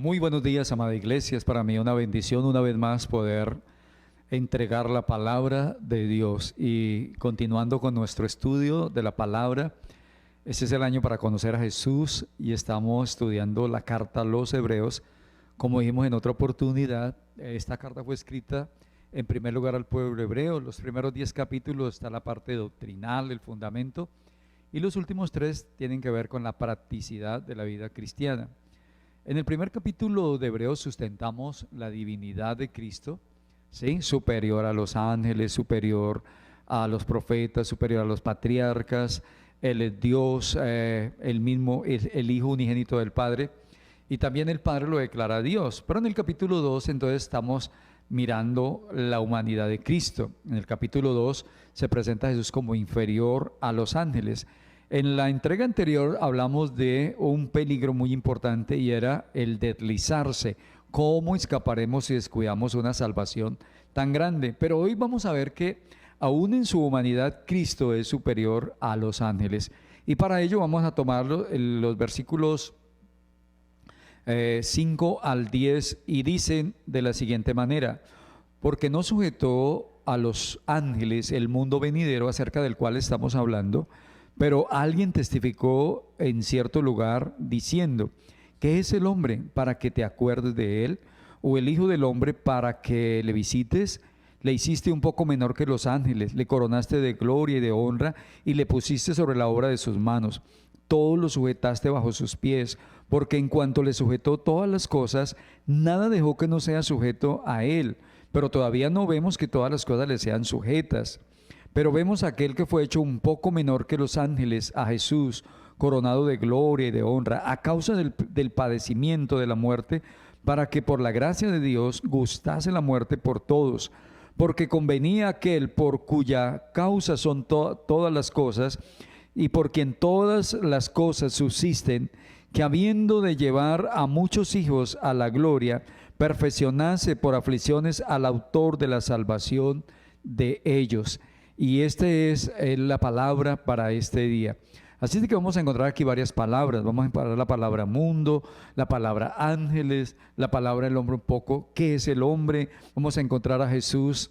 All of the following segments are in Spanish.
Muy buenos días, amada iglesia. Es para mí una bendición una vez más poder entregar la palabra de Dios. Y continuando con nuestro estudio de la palabra, este es el año para conocer a Jesús y estamos estudiando la carta a los Hebreos. Como dijimos en otra oportunidad, esta carta fue escrita en primer lugar al pueblo hebreo. Los primeros 10 capítulos está la parte doctrinal, el fundamento, y los últimos 3 tienen que ver con la practicidad de la vida cristiana. En el primer capítulo de Hebreos sustentamos la divinidad de Cristo, ¿sí? Superior a los ángeles, superior a los profetas, superior a los patriarcas. Él es Dios, el mismo, el Hijo unigénito del Padre, y también el Padre lo declara Dios. Pero en el capítulo 2 entonces estamos mirando la humanidad de Cristo. En el capítulo 2 se presenta a Jesús como inferior a los ángeles. En la entrega anterior hablamos de un peligro muy importante y era el deslizarse. ¿Cómo escaparemos si descuidamos una salvación tan grande? Pero hoy vamos a ver que aún en su humanidad Cristo es superior a los ángeles. Y para ello vamos a tomar los versículos 5 al 10 y dicen de la siguiente manera: porque no sujetó a los ángeles el mundo venidero acerca del cual estamos hablando, pero alguien testificó en cierto lugar diciendo: ¿qué es el hombre para que te acuerdes de él? ¿O el hijo del hombre para que le visites? Le hiciste un poco menor que los ángeles, le coronaste de gloria y de honra y le pusiste sobre la obra de sus manos. Todo lo sujetaste bajo sus pies, porque en cuanto le sujetó todas las cosas, nada dejó que no sea sujeto a él. Pero todavía no vemos que todas las cosas le sean sujetas. Pero vemos a aquel que fue hecho un poco menor que los ángeles, a Jesús, coronado de gloria y de honra, a causa del padecimiento de la muerte, para que por la gracia de Dios gustase la muerte por todos. Porque convenía aquel por cuya causa son todas las cosas, y por quien todas las cosas subsisten, que habiendo de llevar a muchos hijos a la gloria, perfeccionase por aflicciones al autor de la salvación de ellos. Y esta es la palabra para este día. Así es que vamos a encontrar aquí varias palabras. Vamos a encontrar la palabra mundo, la palabra ángeles, la palabra el hombre un poco. ¿Qué es el hombre? Vamos a encontrar a Jesús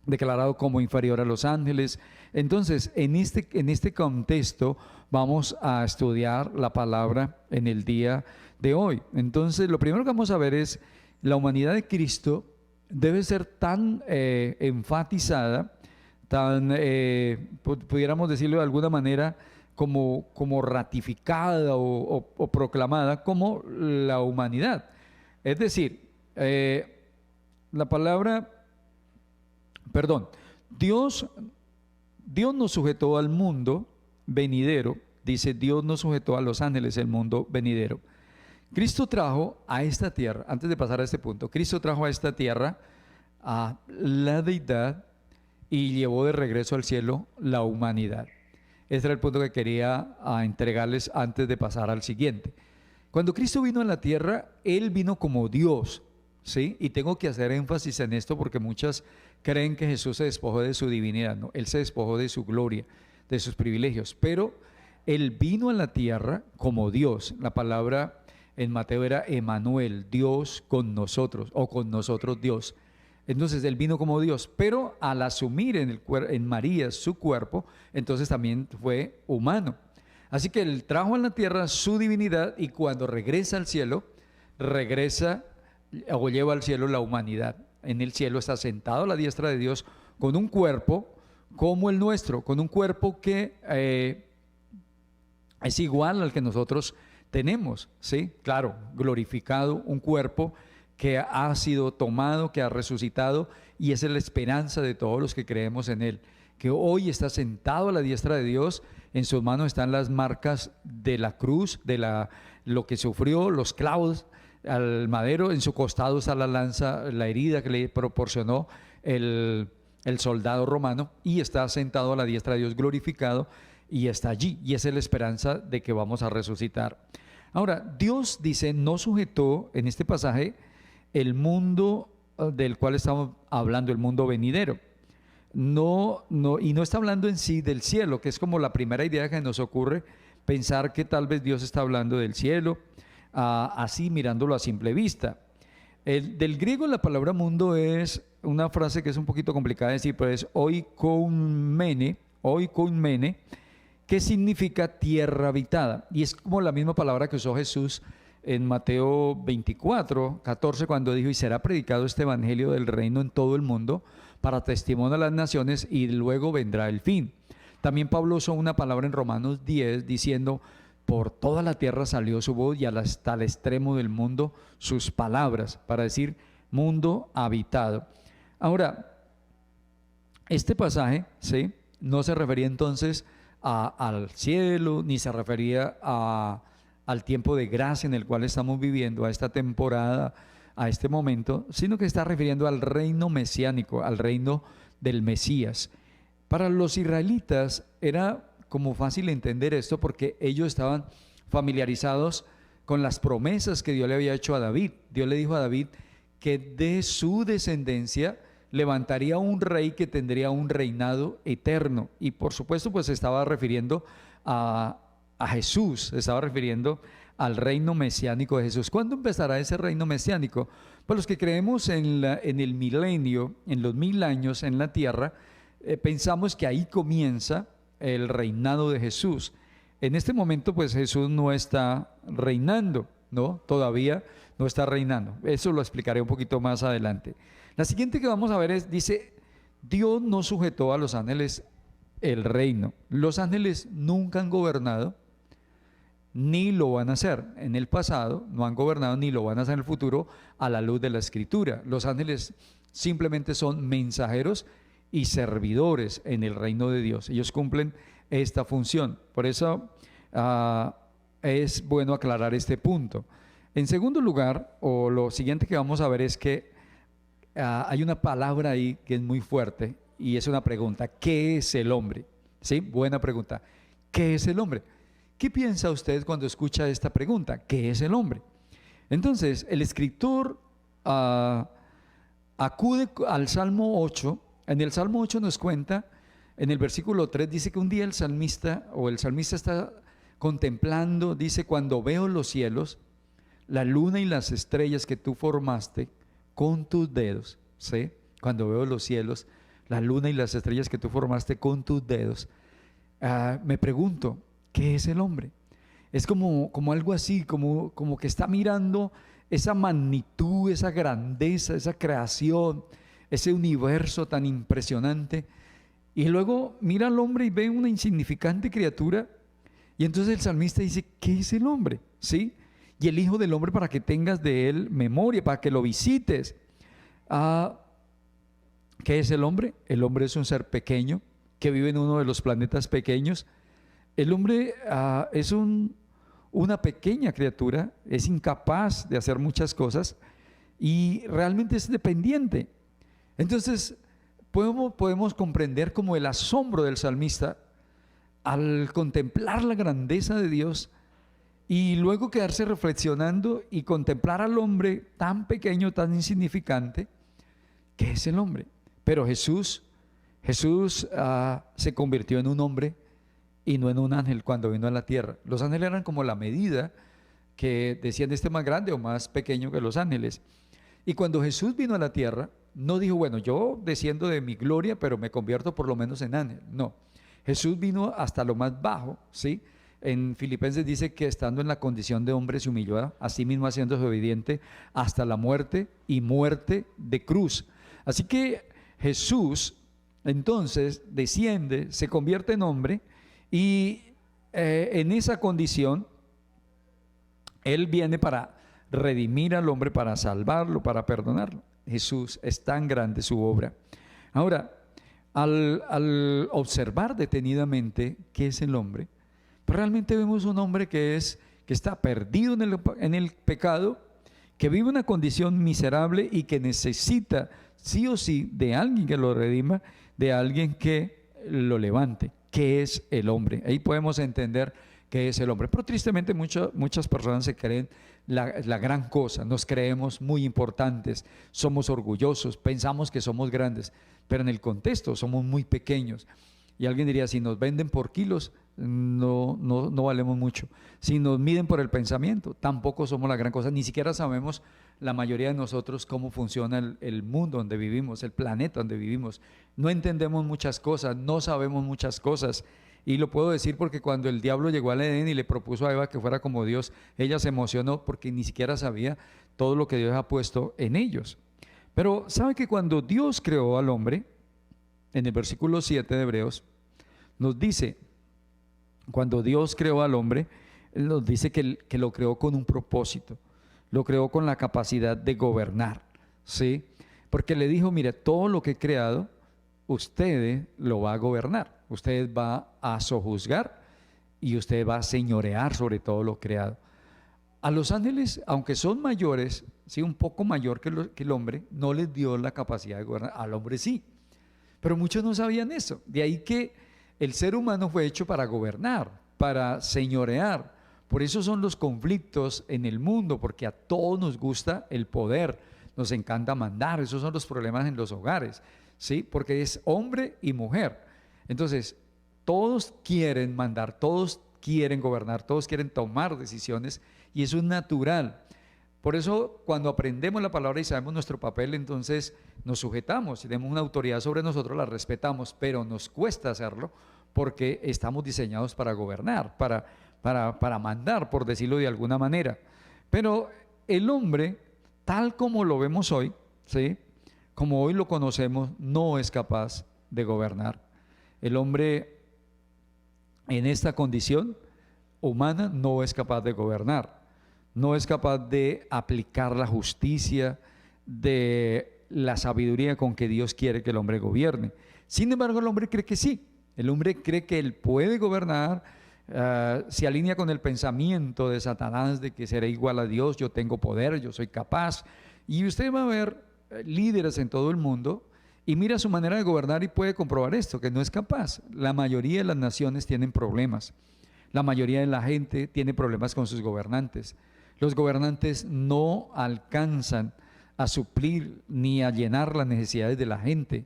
declarado como inferior a los ángeles. Entonces, en este contexto vamos a estudiar la palabra en el día de hoy. Entonces, lo primero que vamos a ver es la humanidad de Cristo debe ser tan enfatizada, tan, pudiéramos decirlo de alguna manera, como ratificada o proclamada como la humanidad. Es decir, la palabra, perdón, Dios nos sujetó al mundo venidero, dice Dios nos sujetó a los ángeles el mundo venidero. Cristo trajo a esta tierra, antes de pasar a este punto, Cristo trajo a esta tierra a la deidad y llevó de regreso al cielo la humanidad. Este era el punto que quería entregarles antes de pasar al siguiente. Cuando Cristo vino a la tierra, Él vino como Dios, ¿sí? Y tengo que hacer énfasis en esto porque muchas creen que Jesús se despojó de su divinidad. No, Él se despojó de su gloria, de sus privilegios, pero Él vino a la tierra como Dios. La palabra en Mateo era Emmanuel, Dios con nosotros, o con nosotros Dios. Entonces Él vino como Dios, pero al asumir en María su cuerpo, entonces también fue humano. Así que Él trajo a la tierra su divinidad y cuando regresa al cielo, regresa o lleva al cielo la humanidad. En el cielo está sentado a la diestra de Dios con un cuerpo como el nuestro, con un cuerpo que es igual al que nosotros tenemos, ¿sí? Claro, glorificado, un cuerpo que ha sido tomado, que ha resucitado, y esa es la esperanza de todos los que creemos en Él, que hoy está sentado a la diestra de Dios. En sus manos están las marcas de la cruz, de lo que sufrió, los clavos al madero. En su costado está la lanza, la herida que le proporcionó el soldado romano, y está sentado a la diestra de Dios glorificado, y está allí, y esa es la esperanza de que vamos a resucitar. Ahora, Dios dice, no sujetó en este pasaje el mundo del cual estamos hablando, el mundo venidero. No, y no está hablando en sí del cielo, que es como la primera idea que nos ocurre, pensar que tal vez Dios está hablando del cielo, así mirándolo a simple vista. Del griego la palabra mundo es una frase que es un poquito complicada de decir, pero es oikoumene, que significa tierra habitada. Y es como la misma palabra que usó Jesús en Mateo 24:14, cuando dijo: y será predicado este evangelio del reino en todo el mundo para testimonio a las naciones, y luego vendrá el fin. También Pablo usó una palabra en Romanos 10 diciendo: por toda la tierra salió su voz, y hasta el extremo del mundo sus palabras, para decir mundo habitado. Ahora, este pasaje, ¿sí?, no se refería entonces al cielo, ni se refería al tiempo de gracia en el cual estamos viviendo, a esta temporada, a este momento, sino que está refiriendo al reino mesiánico, al reino del Mesías. Para los israelitas era como fácil entender esto porque ellos estaban familiarizados con las promesas que Dios le había hecho a David. Dios le dijo a David que de su descendencia levantaría un rey que tendría un reinado eterno. Y por supuesto, pues se estaba refiriendo a Jesús, se estaba refiriendo al reino mesiánico de Jesús. ¿Cuándo empezará ese reino mesiánico? Pues los que creemos en el milenio, en los 1000 años en la tierra, pensamos que ahí comienza el reinado de Jesús. En este momento, pues Jesús no está reinando, ¿no? Todavía no está reinando. Eso lo explicaré un poquito más adelante. La siguiente que vamos a ver dice: Dios no sujetó a los ángeles el reino. Los ángeles nunca han gobernado, ni lo van a hacer en el pasado, no han gobernado ni lo van a hacer en el futuro a la luz de la Escritura. Los ángeles simplemente son mensajeros y servidores en el reino de Dios. Ellos cumplen esta función. Por eso es bueno aclarar este punto. En segundo lugar, o lo siguiente que vamos a ver es que hay una palabra ahí que es muy fuerte y es una pregunta: ¿qué es el hombre? ¿Sí? Buena pregunta. ¿Qué es el hombre? ¿Qué piensa usted cuando escucha esta pregunta? ¿Qué es el hombre? Entonces, el escritor acude al Salmo 8. En el Salmo 8 nos cuenta, en el versículo 3 dice que un día el salmista está contemplando, dice: cuando veo los cielos, la luna y las estrellas que tú formaste con tus dedos, ¿sí? Cuando veo los cielos, la luna y las estrellas que tú formaste con tus dedos, me pregunto, ¿qué es el hombre? Es como algo así, como que está mirando esa magnitud, esa grandeza, esa creación, ese universo tan impresionante, y luego mira al hombre y ve una insignificante criatura, y entonces el salmista dice: ¿qué es el hombre? ¿Sí? Y el Hijo del Hombre para que tengas de él memoria, para que lo visites. ¿Qué es el hombre? El hombre es un ser pequeño que vive en uno de los planetas pequeños. El hombre es una pequeña criatura, es incapaz de hacer muchas cosas y realmente es dependiente. Entonces podemos comprender como el asombro del salmista al contemplar la grandeza de Dios y luego quedarse reflexionando y contemplar al hombre tan pequeño, tan insignificante. ¿Qué es el hombre? Pero Jesús se convirtió en un hombre y no en un ángel cuando vino a la tierra. Los ángeles eran como la medida que decían: este más grande o más pequeño que los ángeles. Y cuando Jesús vino a la tierra, no dijo: bueno, yo desciendo de mi gloria, pero me convierto por lo menos en ángel. No, Jesús vino hasta lo más bajo, ¿sí? En Filipenses dice que estando en la condición de hombre se humilló, así mismo haciéndose obediente hasta la muerte, y muerte de cruz. Así que Jesús entonces desciende, se convierte en hombre, y en esa condición Él viene para redimir al hombre, para salvarlo, para perdonarlo. Jesús, es tan grande su obra. Ahora, al observar detenidamente qué es el hombre, pues realmente vemos un hombre que está perdido en el pecado, que vive una condición miserable y que necesita sí o sí de alguien que lo redima, de alguien que lo levante. ¿Qué es el hombre? Ahí podemos entender qué es el hombre. Pero tristemente muchas personas se creen la gran cosa, nos creemos muy importantes, somos orgullosos, pensamos que somos grandes, pero en el contexto somos muy pequeños. Y alguien diría: si nos venden por kilos, no valemos mucho. Si nos miden por el pensamiento, tampoco somos la gran cosa. Ni siquiera sabemos la mayoría de nosotros cómo funciona el mundo donde vivimos, el planeta donde vivimos. No entendemos muchas cosas, no sabemos muchas cosas. Y lo puedo decir porque cuando el diablo llegó al Edén y le propuso a Eva que fuera como Dios, ella se emocionó porque ni siquiera sabía todo lo que Dios ha puesto en ellos. Pero ¿sabe que cuando Dios creó al hombre, en el versículo 7 de Hebreos, nos dice, cuando Dios creó al hombre, Él nos dice que lo creó con un propósito, lo creó con la capacidad de gobernar, ¿sí? Porque le dijo, mire, todo lo que he creado, usted lo va a gobernar, usted va a sojuzgar y usted va a señorear sobre todo lo creado. A los ángeles, aunque son mayores, sí, un poco mayor que el hombre, no les dio la capacidad de gobernar, al hombre sí. Pero muchos no sabían eso. De ahí que el ser humano fue hecho para gobernar, para señorear. Por eso son los conflictos en el mundo, porque a todos nos gusta el poder, nos encanta mandar. Esos son los problemas en los hogares, ¿sí? Porque es hombre y mujer. Entonces, todos quieren mandar, todos quieren gobernar, todos quieren tomar decisiones y eso es natural. Por eso cuando aprendemos la palabra y sabemos nuestro papel, entonces nos sujetamos. Si tenemos una autoridad sobre nosotros, la respetamos, pero nos cuesta hacerlo porque estamos diseñados para gobernar, para mandar, por decirlo de alguna manera. Pero el hombre, tal como lo vemos hoy, ¿sí? Como hoy lo conocemos, no es capaz de gobernar. El hombre en esta condición humana no es capaz de gobernar. No es capaz de aplicar la justicia, de la sabiduría con que Dios quiere que el hombre gobierne. Sin embargo, el hombre cree que sí. El hombre cree que él puede gobernar, se alinea con el pensamiento de Satanás de que seré igual a Dios, yo tengo poder, yo soy capaz. Y usted va a ver líderes en todo el mundo y mira su manera de gobernar y puede comprobar esto, que no es capaz. La mayoría de las naciones tienen problemas. La mayoría de la gente tiene problemas con sus gobernantes. Los gobernantes no alcanzan a suplir ni a llenar las necesidades de la gente.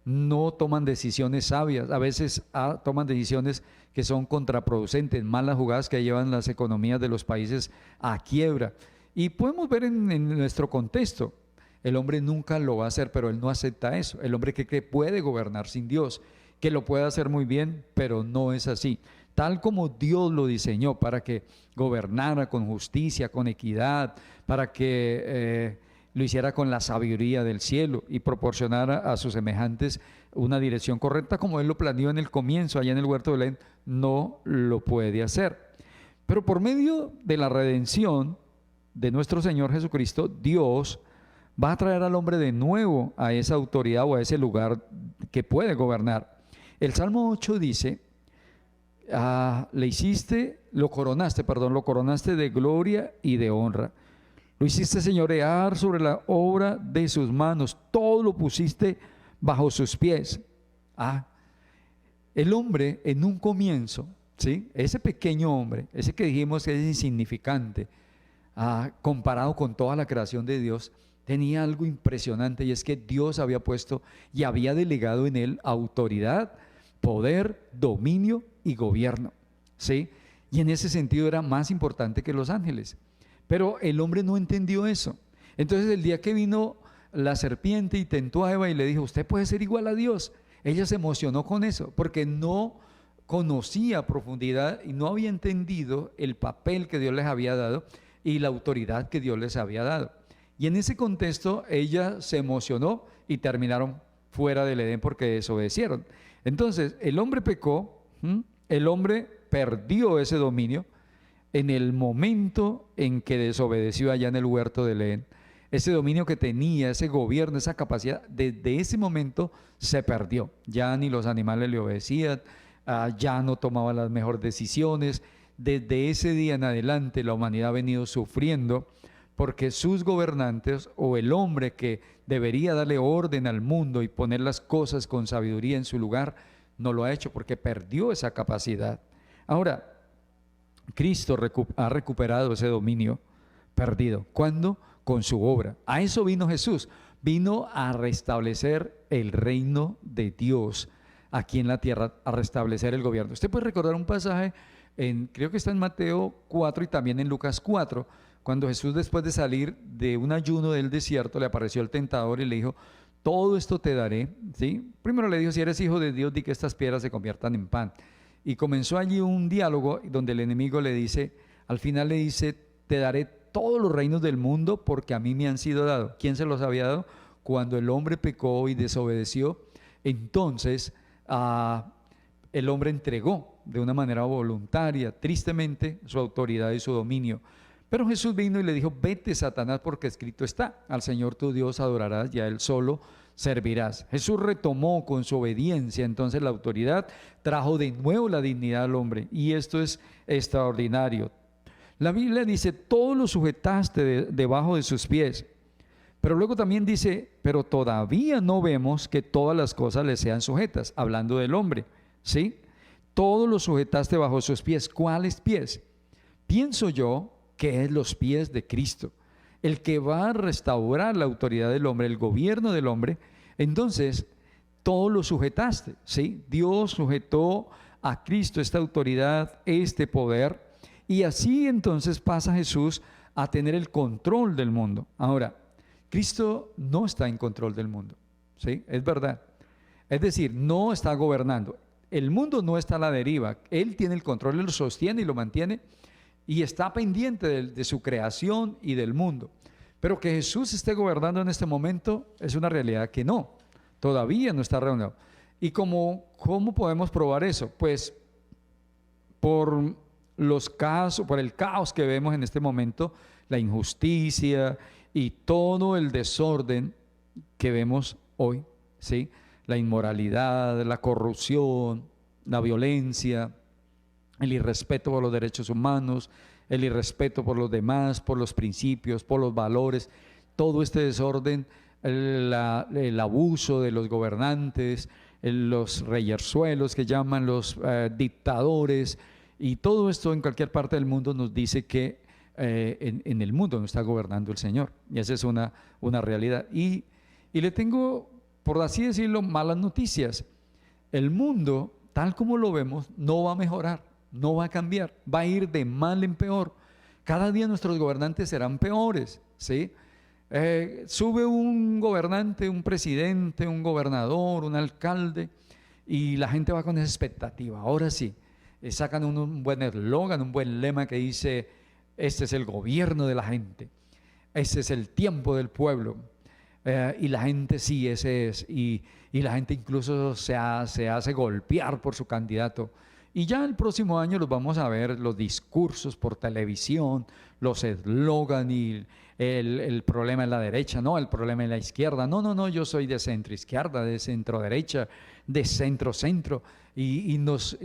No toman decisiones sabias. A veces toman decisiones que son contraproducentes, malas jugadas que llevan las economías de los países a quiebra. Y podemos ver en nuestro contexto, el hombre nunca lo va a hacer, pero él no acepta eso. El hombre cree que puede gobernar sin Dios, que lo puede hacer muy bien, pero no es así. Tal como Dios lo diseñó para que gobernara con justicia, con equidad, para que lo hiciera con la sabiduría del cielo y proporcionara a sus semejantes una dirección correcta como Él lo planeó en el comienzo, allá en el huerto de Belén, no lo puede hacer. Pero por medio de la redención de nuestro Señor Jesucristo, Dios va a traer al hombre de nuevo a esa autoridad o a ese lugar que puede gobernar. El Salmo 8 dice, lo coronaste de gloria y de honra. Lo hiciste señorear sobre la obra de sus manos, todo lo pusiste bajo sus pies. El hombre en un comienzo, ¿sí? Ese pequeño hombre, ese que dijimos que es insignificante, comparado con toda la creación de Dios, tenía algo impresionante y es que Dios había puesto y había delegado en él autoridad, poder, dominio y gobierno, ¿sí? Y en ese sentido era más importante que los ángeles. Pero el hombre no entendió eso. Entonces el día que vino la serpiente y tentó a Eva y le dijo, usted puede ser igual a Dios, ella se emocionó con eso, porque no conocía a profundidad y no había entendido el papel que Dios les había dado y la autoridad que Dios les había dado. Y en ese contexto ella se emocionó y terminaron fuera del Edén porque desobedecieron. Entonces el hombre pecó, el hombre perdió ese dominio en el momento en que desobedeció allá en el huerto del Edén. Ese dominio que tenía, ese gobierno, esa capacidad, desde ese momento se perdió. Ya ni los animales le obedecían, ya no tomaba las mejores decisiones. Desde ese día en adelante la humanidad ha venido sufriendo porque sus gobernantes o el hombre que debería darle orden al mundo y poner las cosas con sabiduría en su lugar, no lo ha hecho porque perdió esa capacidad. Ahora, Cristo ha recuperado ese dominio perdido. ¿Cuándo? Con su obra. A eso vino Jesús. Vino a restablecer el reino de Dios, aquí en la tierra a restablecer el gobierno. Usted puede recordar un pasaje, creo que está en Mateo 4 y también en Lucas 4, cuando Jesús, después de salir de un ayuno del desierto, le apareció el tentador y le dijo: todo esto te daré, ¿sí? Primero le dijo: si eres hijo de Dios, di que estas piedras se conviertan en pan. Y comenzó allí un diálogo donde el enemigo le dice, al final le dice: te daré todos los reinos del mundo porque a mí me han sido dados. ¿Quién se los había dado? Cuando el hombre pecó y desobedeció, entonces el hombre entregó de una manera voluntaria, tristemente, su autoridad y su dominio. Pero Jesús vino y le dijo: vete, Satanás, porque escrito está: al Señor tu Dios adorarás y a Él solo servirás. Jesús retomó con su obediencia entonces la autoridad, trajo de nuevo la dignidad al hombre, y esto es extraordinario. La Biblia dice: todo lo sujetaste debajo de sus pies. Pero luego también dice: pero todavía no vemos que todas las cosas le sean sujetas, hablando del hombre, ¿sí? Todo lo sujetaste bajo sus pies. ¿Cuáles pies? Pienso yo que es los pies de Cristo, el que va a restaurar la autoridad del hombre, el gobierno del hombre. Entonces, todo lo sujetaste, ¿sí? Dios sujetó a Cristo esta autoridad, este poder, y así entonces pasa Jesús a tener el control del mundo. Ahora, Cristo no está en control del mundo, ¿sí? Es verdad. Es decir, no está gobernando. El mundo no está a la deriva. Él tiene el control, Él lo sostiene y lo mantiene, y está pendiente de su creación y del mundo. Pero que Jesús esté gobernando en este momento es una realidad que no, todavía no está reunido. ¿Y cómo podemos probar eso? Pues por por el caos que vemos en este momento, la injusticia y todo el desorden que vemos hoy, ¿sí? La inmoralidad, la corrupción, la violencia, el irrespeto por los derechos humanos, el irrespeto por los demás, por los principios, por los valores, todo este desorden, el abuso de los gobernantes, los reyerzuelos que llaman los dictadores, y todo esto en cualquier parte del mundo nos dice que en el mundo no está gobernando el Señor, y esa es una realidad. Y le tengo, por así decirlo, malas noticias. El mundo, tal como lo vemos, no va a mejorar, no va a cambiar, va a ir de mal en peor. Cada día nuestros gobernantes serán peores, ¿sí? Sube un gobernante, un presidente, un gobernador, un alcalde, y la gente va con esa expectativa. Ahora sí, sacan un buen eslogan, un buen lema que dice: este es el gobierno de la gente, este es el tiempo del pueblo. Y la gente, sí, ese es, y la gente incluso se hace golpear por su candidato. Y ya el próximo año los vamos a ver, los discursos por televisión, los eslogan, y el problema es la derecha, no, el problema es la izquierda, no, yo soy de centro izquierda, de centro derecha, de centro centro, y nos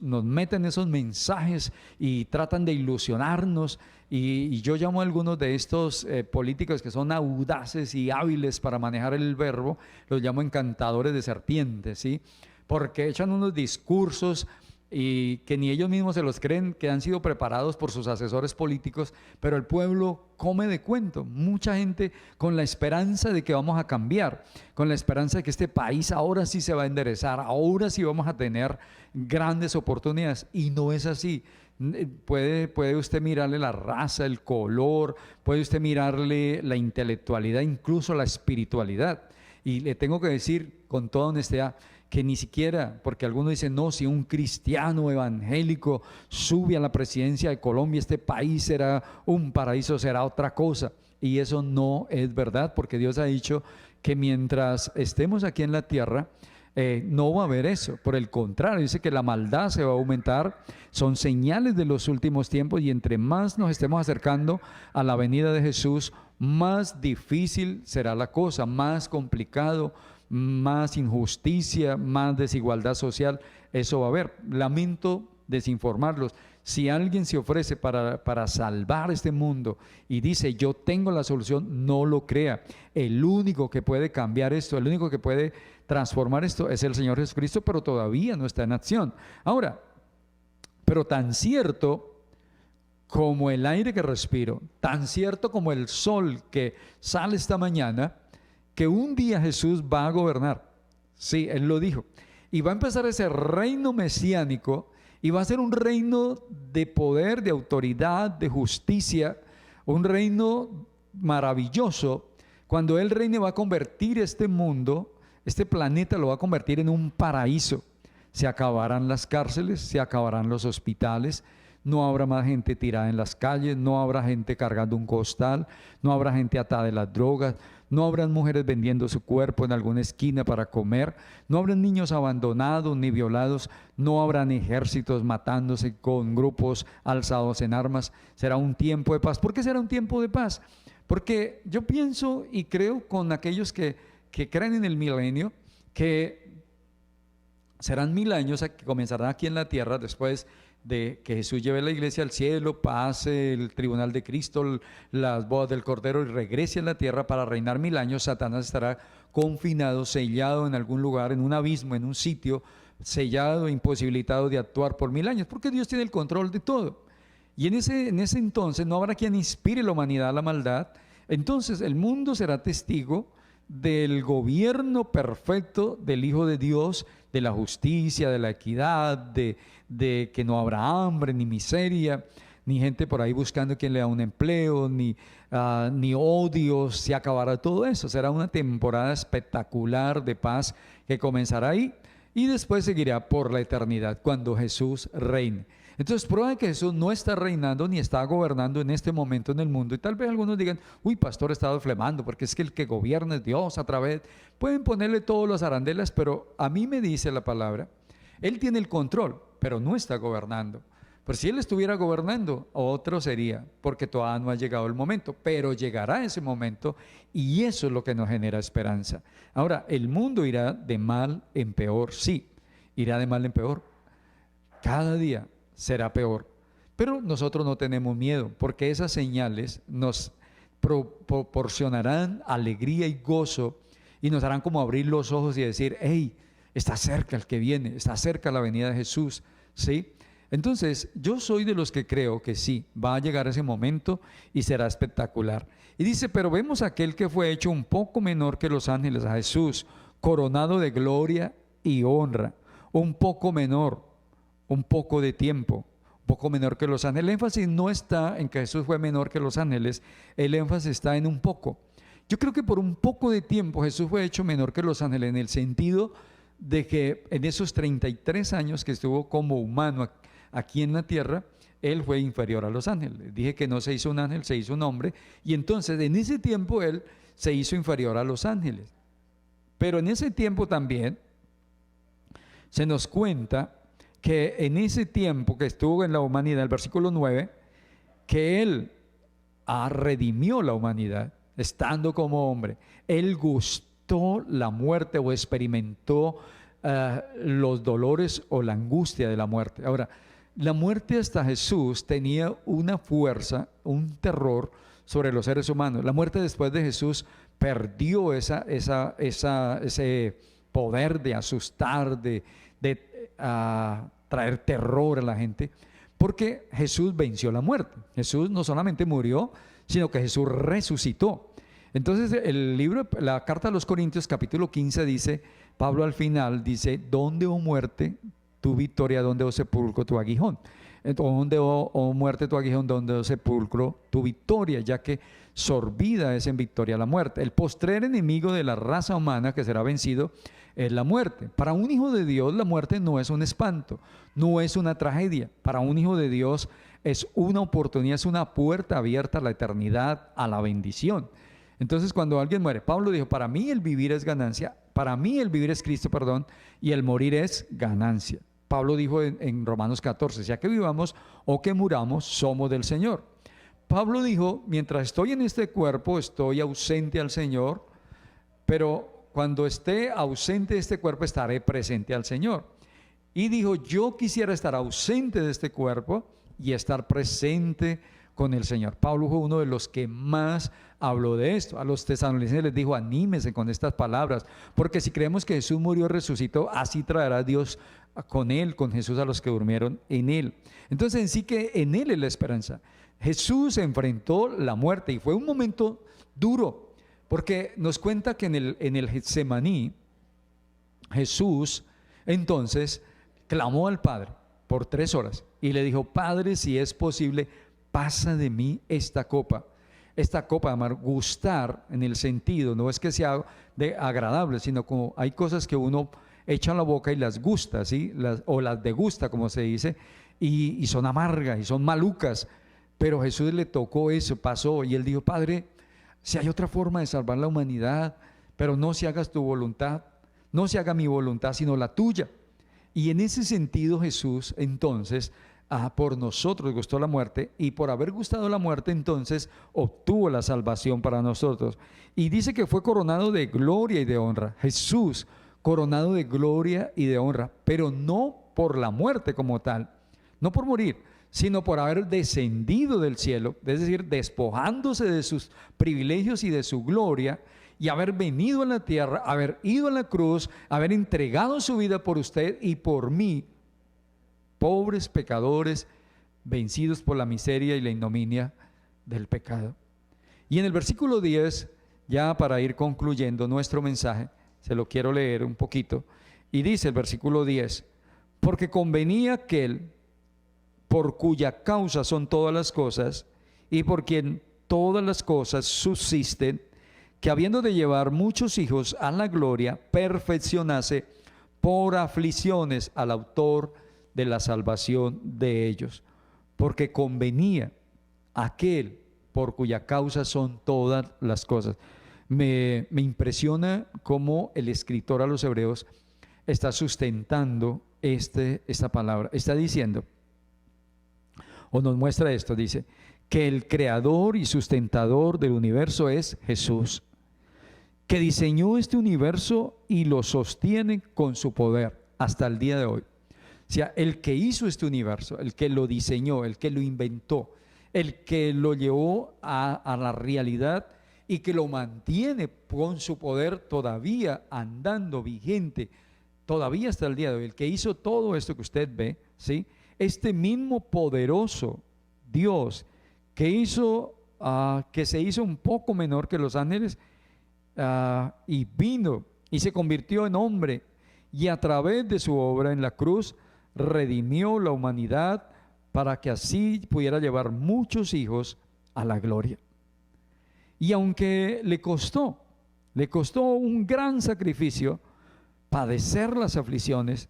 meten esos mensajes y tratan de ilusionarnos. Y yo llamo a algunos de estos políticos que son audaces y hábiles para manejar el verbo, los llamo encantadores de serpientes, ¿sí? Porque echan unos discursos y que ni ellos mismos se los creen, que han sido preparados por sus asesores políticos, pero el pueblo come de cuento. Mucha gente con la esperanza de que vamos a cambiar, con la esperanza de que este país ahora sí se va a enderezar, ahora sí vamos a tener grandes oportunidades, y no es así. Puede usted mirarle la raza, el color, puede usted mirarle la intelectualidad, incluso la espiritualidad. Y le tengo que decir con toda honestidad que ni siquiera, porque algunos dicen: no, si un cristiano evangélico sube a la presidencia de Colombia, este país será un paraíso, será otra cosa. Y eso no es verdad, porque Dios ha dicho que mientras estemos aquí en la tierra, no va a haber eso. Por el contrario, dice que la maldad se va a aumentar. Son señales de los últimos tiempos, y entre más nos estemos acercando a la venida de Jesús, más difícil será la cosa, más complicado, más injusticia, más desigualdad social. Eso va a haber. Lamento desinformarlos. Si alguien se ofrece para salvar este mundo y dice: yo tengo la solución, no lo crea. El único que puede cambiar esto, el único que puede transformar esto es el Señor Jesucristo, pero todavía no está en acción. Ahora, pero tan cierto como el aire que respiro, tan cierto como el sol que sale esta mañana, que un día Jesús va a gobernar. Sí, Él lo dijo. y va a empezar ese reino mesiánico y va a ser un reino de poder, de autoridad, de justicia, un reino maravilloso. Cuando Él reine va a convertir este mundo, este planeta lo va a convertir en un paraíso. Se acabarán las cárceles, se acabarán los hospitales, no habrá más gente tirada en las calles, no habrá gente cargando un costal, no habrá gente atada de las drogas, no habrán mujeres vendiendo su cuerpo en alguna esquina para comer, no habrán niños abandonados ni violados, no habrán ejércitos matándose con grupos alzados en armas. Será un tiempo de paz. ¿Por qué será un tiempo de paz? Porque yo pienso y creo con aquellos que creen en el milenio, que serán 1000 años que comenzarán aquí en la tierra después de que Jesús lleve la iglesia al cielo, pase el tribunal de Cristo, las bodas del Cordero y regrese a la tierra para reinar 1000 años. Satanás estará confinado, sellado en algún lugar, en un abismo, en un sitio, sellado, imposibilitado de actuar por 1000 años, porque Dios tiene el control de todo. Y en ese entonces no habrá quien inspire la humanidad a la maldad. Entonces el mundo será testigo del gobierno perfecto del Hijo de Dios, de la justicia, de la equidad, de que no habrá hambre, ni miseria, ni gente por ahí buscando quien le da un empleo, ni odios. Se acabará todo eso. Será una temporada espectacular de paz que comenzará ahí y después seguirá por la eternidad cuando Jesús reine. Entonces, prueba de que Jesús no está reinando ni está gobernando en este momento en el mundo. Y tal vez algunos digan, uy, pastor, he estado flemando, porque es que el que gobierna es Dios a través. Pueden ponerle todos los arandelas, pero a mí me dice la palabra, Él tiene el control, pero no está gobernando. Pero si Él estuviera gobernando, otro sería, porque todavía no ha llegado el momento, pero llegará ese momento y eso es lo que nos genera esperanza. Ahora, el mundo irá de mal en peor, sí, irá de mal en peor. Cada día será peor, pero nosotros no tenemos miedo, porque esas señales nos proporcionarán alegría y gozo y nos harán como abrir los ojos y decir, hey, está cerca el que viene, está cerca la venida de Jesús, ¿sí? Entonces, yo soy de los que creo que sí, va a llegar ese momento y será espectacular. Y dice, pero vemos a aquel que fue hecho un poco menor que los ángeles, a Jesús, coronado de gloria y honra, un poco menor, un poco de tiempo, un poco menor que los ángeles. El énfasis no está en que Jesús fue menor que los ángeles, el énfasis está en un poco. Yo creo que por un poco de tiempo Jesús fue hecho menor que los ángeles, en el sentido de que en esos 33 años que estuvo como humano aquí en la tierra, Él fue inferior a los ángeles. Dije que no se hizo un ángel, se hizo un hombre, y entonces en ese tiempo Él se hizo inferior a los ángeles. Pero en ese tiempo también se nos cuenta que en ese tiempo que estuvo en la humanidad, el versículo 9, que Él redimió la humanidad estando como hombre. Él gustó la muerte o experimentó los dolores o la angustia de la muerte. Ahora, la muerte hasta Jesús tenía una fuerza, un terror sobre los seres humanos. La muerte después de Jesús perdió ese poder de asustar, de traer terror a la gente, porque Jesús venció la muerte. Jesús no solamente murió, sino que Jesús resucitó. Entonces la carta a los Corintios capítulo 15 dice, Pablo al final dice, ¿dónde, oh muerte, tu victoria? ¿Dónde, oh sepulcro, tu aguijón? ¿Dónde, oh muerte, tu aguijón? ¿Dónde, oh sepulcro, tu victoria? Ya que sorbida es en victoria la muerte. El postrer enemigo de la raza humana que será vencido es la muerte. Para un hijo de Dios la muerte no es un espanto, no es una tragedia. Para un hijo de Dios es una oportunidad, es una puerta abierta a la eternidad, a la bendición. Entonces cuando alguien muere, Pablo dijo, para mí el vivir es ganancia, para mí el vivir es Cristo, perdón, y el morir es ganancia. Pablo dijo en Romanos 14, sea que vivamos o que muramos, somos del Señor. Pablo dijo, mientras estoy en este cuerpo, estoy ausente al Señor, pero cuando esté ausente de este cuerpo, estaré presente al Señor. Y dijo, yo quisiera estar ausente de este cuerpo y estar presente con el Señor. Pablo fue uno de los que más habló de esto. A los tesalonicenses les dijo, anímense con estas palabras, porque si creemos que Jesús murió y resucitó, así traerá Dios con Él, con Jesús, a los que durmieron en Él. Entonces en sí que en Él es la esperanza. Jesús enfrentó la muerte y fue un momento duro, porque nos cuenta que en el Getsemaní, Jesús Entonces clamó al Padre por 3 horas y le dijo: Padre, si es posible, pasa de mí esta copa. Esta copa, amar, gustar en el sentido, no es que sea agradable, sino como hay cosas que uno echa en la boca y las gusta, ¿sí? O las degusta, como se dice, y son amargas y son malucas. Pero Jesús le tocó eso, pasó, y él dijo: Padre, si hay otra forma de salvar la humanidad, pero no se hagas tu voluntad, no se haga mi voluntad, sino la tuya. Y en ese sentido Jesús entonces, por nosotros gustó la muerte, y por haber gustado la muerte entonces obtuvo la salvación para nosotros. Y dice que fue coronado de gloria y de honra. Jesús coronado de gloria y de honra, pero no por la muerte como tal, no por morir, sino por haber descendido del cielo, es decir, despojándose de sus privilegios y de su gloria, y haber venido a la tierra, haber ido a la cruz, haber entregado su vida por usted y por mí, pobres pecadores, vencidos por la miseria y la ignominia del pecado. Y en el versículo 10, ya para ir concluyendo nuestro mensaje, se lo quiero leer un poquito, y dice el versículo 10: porque convenía aquel por cuya causa son todas las cosas, y por quien todas las cosas subsisten, que habiendo de llevar muchos hijos a la gloria, perfeccionase por aflicciones al autor de la salvación de ellos. Porque convenía aquel por cuya causa son todas las cosas. Me impresiona cómo el escritor a los Hebreos está sustentando esta palabra. Está diciendo, o nos muestra esto, dice, que el creador y sustentador del universo es Jesús, que diseñó este universo y lo sostiene con su poder hasta el día de hoy. O sea, el que hizo este universo, el que lo diseñó, el que lo inventó, el que lo llevó a la realidad y que lo mantiene con su poder todavía andando, vigente, todavía hasta el día de hoy, el que hizo todo esto que usted ve, ¿sí? Este mismo poderoso Dios que hizo, que se hizo un poco menor que los ángeles, y vino y se convirtió en hombre, y a través de su obra en la cruz redimió la humanidad para que así pudiera llevar muchos hijos a la gloria. Y aunque le costó un gran sacrificio padecer las aflicciones,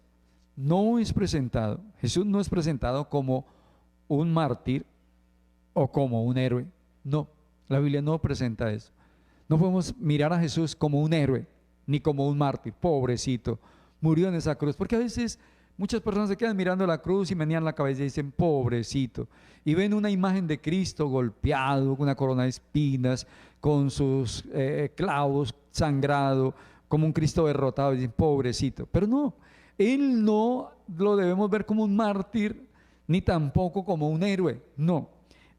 Jesús no es presentado como un mártir o como un héroe. No, la Biblia no presenta eso. No podemos mirar a Jesús como un héroe, ni como un mártir, pobrecito, murió en esa cruz, porque a veces muchas personas se quedan mirando la cruz y menean la cabeza y dicen pobrecito, y ven una imagen de Cristo golpeado, con una corona de espinas, con sus clavos, sangrado, como un Cristo derrotado, y dicen pobrecito. Pero no, Él no lo debemos ver como un mártir, ni tampoco como un héroe, no.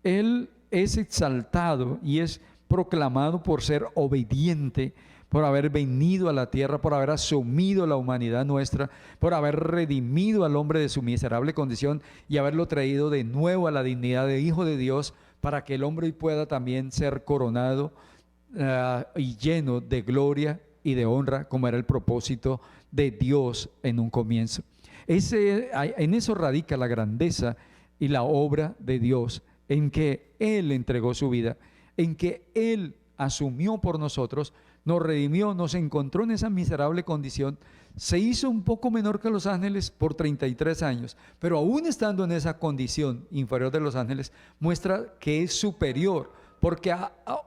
Él es exaltado y es proclamado por ser obediente, por haber venido a la tierra, por haber asumido la humanidad nuestra, por haber redimido al hombre de su miserable condición y haberlo traído de nuevo a la dignidad de hijo de Dios, para que el hombre pueda también ser coronado y lleno de gloria y de honra, como era el propósito de Dios en un comienzo. En eso radica la grandeza y la obra de Dios, en que Él entregó su vida, en que Él asumió por nosotros, nos redimió, nos encontró en esa miserable condición, se hizo un poco menor que los ángeles por 33 años, pero aún estando en esa condición inferior de los ángeles, muestra que es superior, porque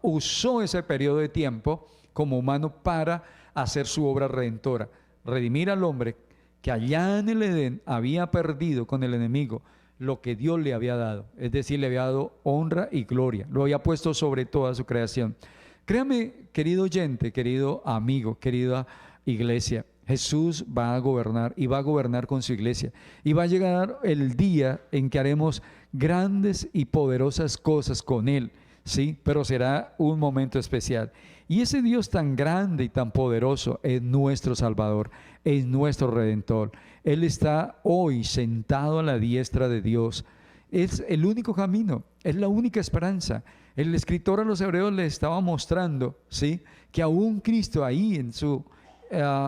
usó ese periodo de tiempo como humano para hacer su obra redentora, redimir al hombre que allá en el Edén había perdido con el enemigo lo que Dios le había dado, es decir, le había dado honra y gloria, lo había puesto sobre toda su creación. Créame, querido oyente, querido amigo, querida iglesia, Jesús va a gobernar y va a gobernar con su iglesia, y va a llegar el día en que haremos grandes y poderosas cosas con Él, ¿sí? Pero será un momento especial. Y ese Dios tan grande y tan poderoso es nuestro Salvador, es nuestro Redentor. Él está hoy sentado a la diestra de Dios. Es el único camino, es la única esperanza. El escritor a los Hebreos le estaba mostrando, ¿sí?, que aún Cristo ahí en su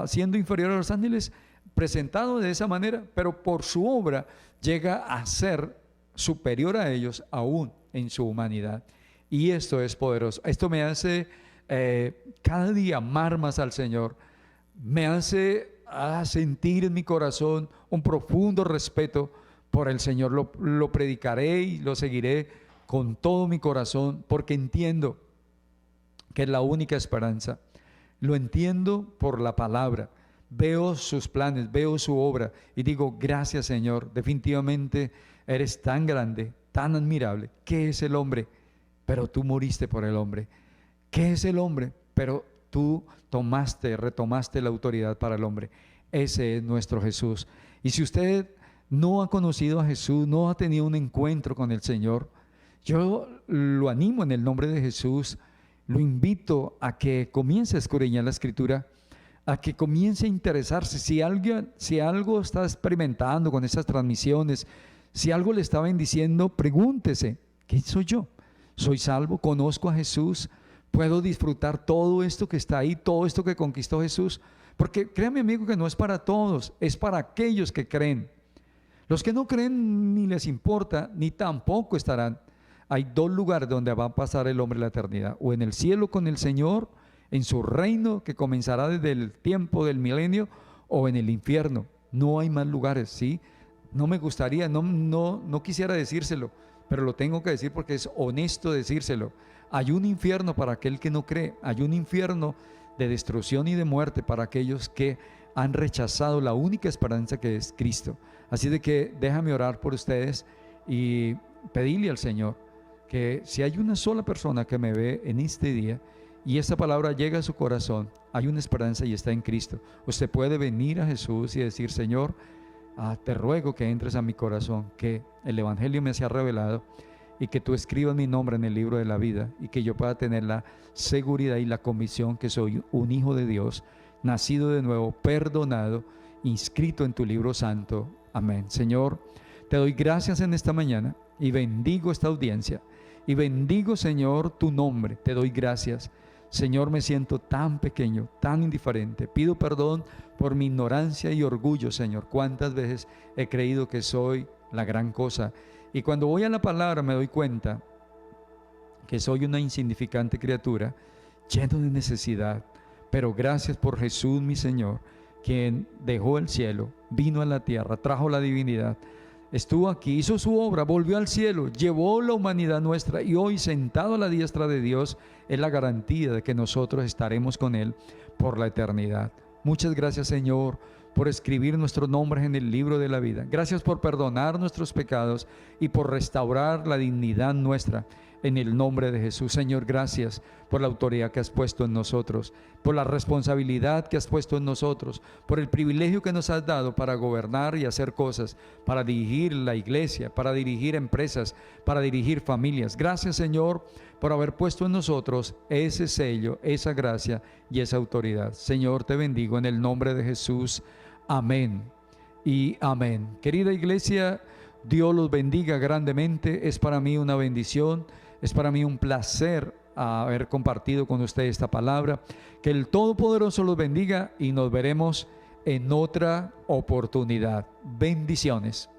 siendo inferior a los ángeles, presentado de esa manera, pero por su obra llega a ser superior a ellos aún en su humanidad. Y esto es poderoso. Esto me hace cada día amar más al Señor. Me hace sentir en mi corazón un profundo respeto por el Señor. Lo predicaré y lo seguiré con todo mi corazón, porque entiendo que es la única esperanza. Lo entiendo por la palabra. Veo sus planes, veo su obra y digo, gracias Señor, definitivamente eres tan grande, tan admirable. ¿Qué es el hombre? Pero tú moriste por el hombre. ¿Qué es el hombre? Pero tú retomaste la autoridad para el hombre. Ese es nuestro Jesús. Y si usted no ha conocido a Jesús, no ha tenido un encuentro con el Señor, yo lo animo en el nombre de Jesús, lo invito a que comience a escudriñar la Escritura, a que comience a interesarse. Si algo está experimentando con estas transmisiones, si algo le está bendiciendo, pregúntese, ¿quién soy yo? ¿Soy salvo? ¿Conozco a Jesús? ¿Puedo disfrutar todo esto que está ahí, todo esto que conquistó Jesús? Porque créame amigo que no es para todos, es para aquellos que creen. Los que no creen ni les importa, ni tampoco estarán. Hay dos lugares donde va a pasar el hombre la eternidad, o en el cielo con el Señor, en su reino que comenzará desde el tiempo del milenio, o en el infierno. No hay más lugares, ¿sí? No me gustaría, no quisiera decírselo, pero lo tengo que decir porque es honesto decírselo. Hay un infierno para aquel que no cree, hay un infierno de destrucción y de muerte para aquellos que han rechazado la única esperanza que es Cristo. Así de que déjame orar por ustedes y pedirle al Señor que si hay una sola persona que me ve en este día y esta palabra llega a su corazón, hay una esperanza y está en Cristo. Usted puede venir a Jesús y decir, Señor, te ruego que entres a mi corazón, que el Evangelio me sea revelado y que tú escribas mi nombre en el libro de la vida y que yo pueda tener la seguridad y la convicción que soy un hijo de Dios, nacido de nuevo, perdonado, inscrito en tu libro santo. Amén. Señor, te doy gracias en esta mañana y bendigo esta audiencia y bendigo, Señor, tu nombre. Te doy gracias. Señor, me siento tan pequeño, tan indiferente. Pido perdón por mi ignorancia y orgullo, Señor. Cuántas veces he creído que soy la gran cosa. Y cuando voy a la palabra me doy cuenta que soy una insignificante criatura, lleno de necesidad. Pero gracias por Jesús, mi Señor, quien dejó el cielo, vino a la tierra, trajo la divinidad, estuvo aquí, hizo su obra, volvió al cielo, llevó la humanidad nuestra y hoy sentado a la diestra de Dios es la garantía de que nosotros estaremos con Él por la eternidad. Muchas gracias, Señor, por escribir nuestros nombres en el libro de la vida. Gracias por perdonar nuestros pecados y por restaurar la dignidad nuestra en el nombre de Jesús. Señor, gracias por la autoridad que has puesto en nosotros, por la responsabilidad que has puesto en nosotros, por el privilegio que nos has dado para gobernar y hacer cosas, para dirigir la iglesia, para dirigir empresas, para dirigir familias. Gracias, Señor, por haber puesto en nosotros ese sello, esa gracia y esa autoridad. Señor, te bendigo en el nombre de Jesús. Amén y amén. Querida iglesia, Dios los bendiga grandemente. Es para mí una bendición, es para mí un placer haber compartido con ustedes esta palabra. Que el Todopoderoso los bendiga y nos veremos en otra oportunidad. Bendiciones.